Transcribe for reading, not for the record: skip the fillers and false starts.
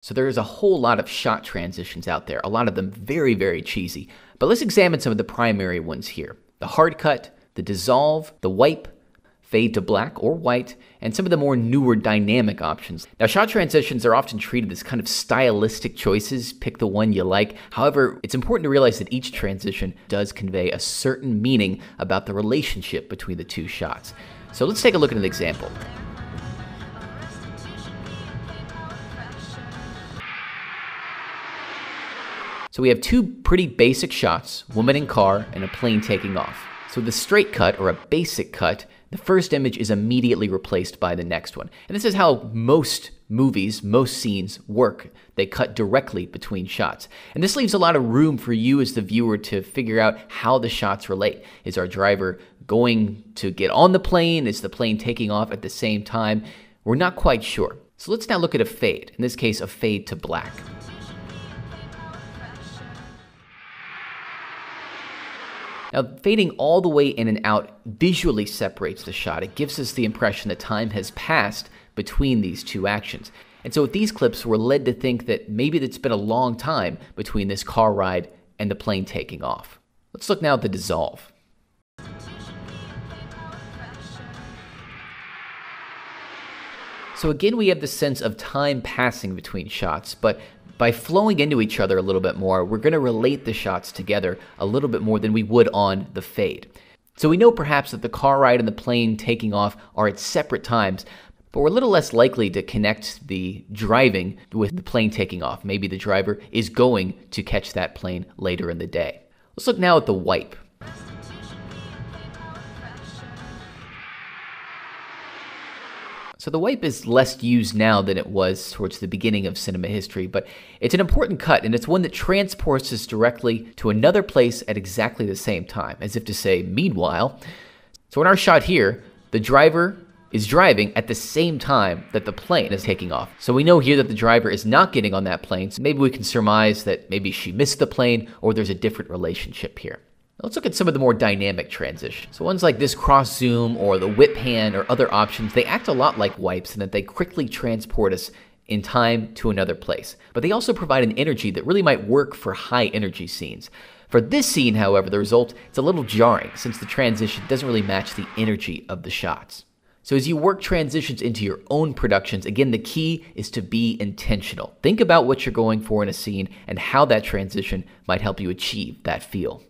So there is a whole lot of shot transitions out there, a lot of them very, very cheesy. But let's examine some of the primary ones here. The hard cut, the dissolve, the wipe, fade to black or white, and some of the more newer dynamic options. Now, shot transitions are often treated as kind of stylistic choices. Pick the one you like. However, it's important to realize that each transition does convey a certain meaning about the relationship between the two shots. So let's take a look at an example. So we have two pretty basic shots, woman in car and a plane taking off. So the straight cut, or a basic cut, the first image is immediately replaced by the next one. And this is how most movies, most scenes work. They cut directly between shots. And this leaves a lot of room for you as the viewer to figure out how the shots relate. Is our driver going to get on the plane? Is the plane taking off at the same time? We're not quite sure. So let's now look at a fade, in this case, a fade to black. Now, fading all the way in and out visually separates the shot. It gives us the impression that time has passed between these two actions. And so with these clips, we're led to think that maybe it's been a long time between this car ride and the plane taking off. Let's look now at the dissolve. So again, we have the sense of time passing between shots, but by flowing into each other a little bit more, we're going to relate the shots together a little bit more than we would on the fade. So we know perhaps that the car ride and the plane taking off are at separate times, but we're a little less likely to connect the driving with the plane taking off. Maybe the driver is going to catch that plane later in the day. Let's look now at the wipe. So the wipe is less used now than it was towards the beginning of cinema history, but it's an important cut, and it's one that transports us directly to another place at exactly the same time, as if to say, meanwhile. So in our shot here, the driver is driving at the same time that the plane is taking off. So we know here that the driver is not getting on that plane, so maybe we can surmise that maybe she missed the plane, or there's a different relationship here. Let's look at some of the more dynamic transitions. So ones like this cross zoom or the whip hand or other options, they act a lot like wipes in that they quickly transport us in time to another place. But they also provide an energy that really might work for high energy scenes. For this scene, however, the result is a little jarring since the transition doesn't really match the energy of the shots. So as you work transitions into your own productions, again, the key is to be intentional. Think about what you're going for in a scene and how that transition might help you achieve that feel.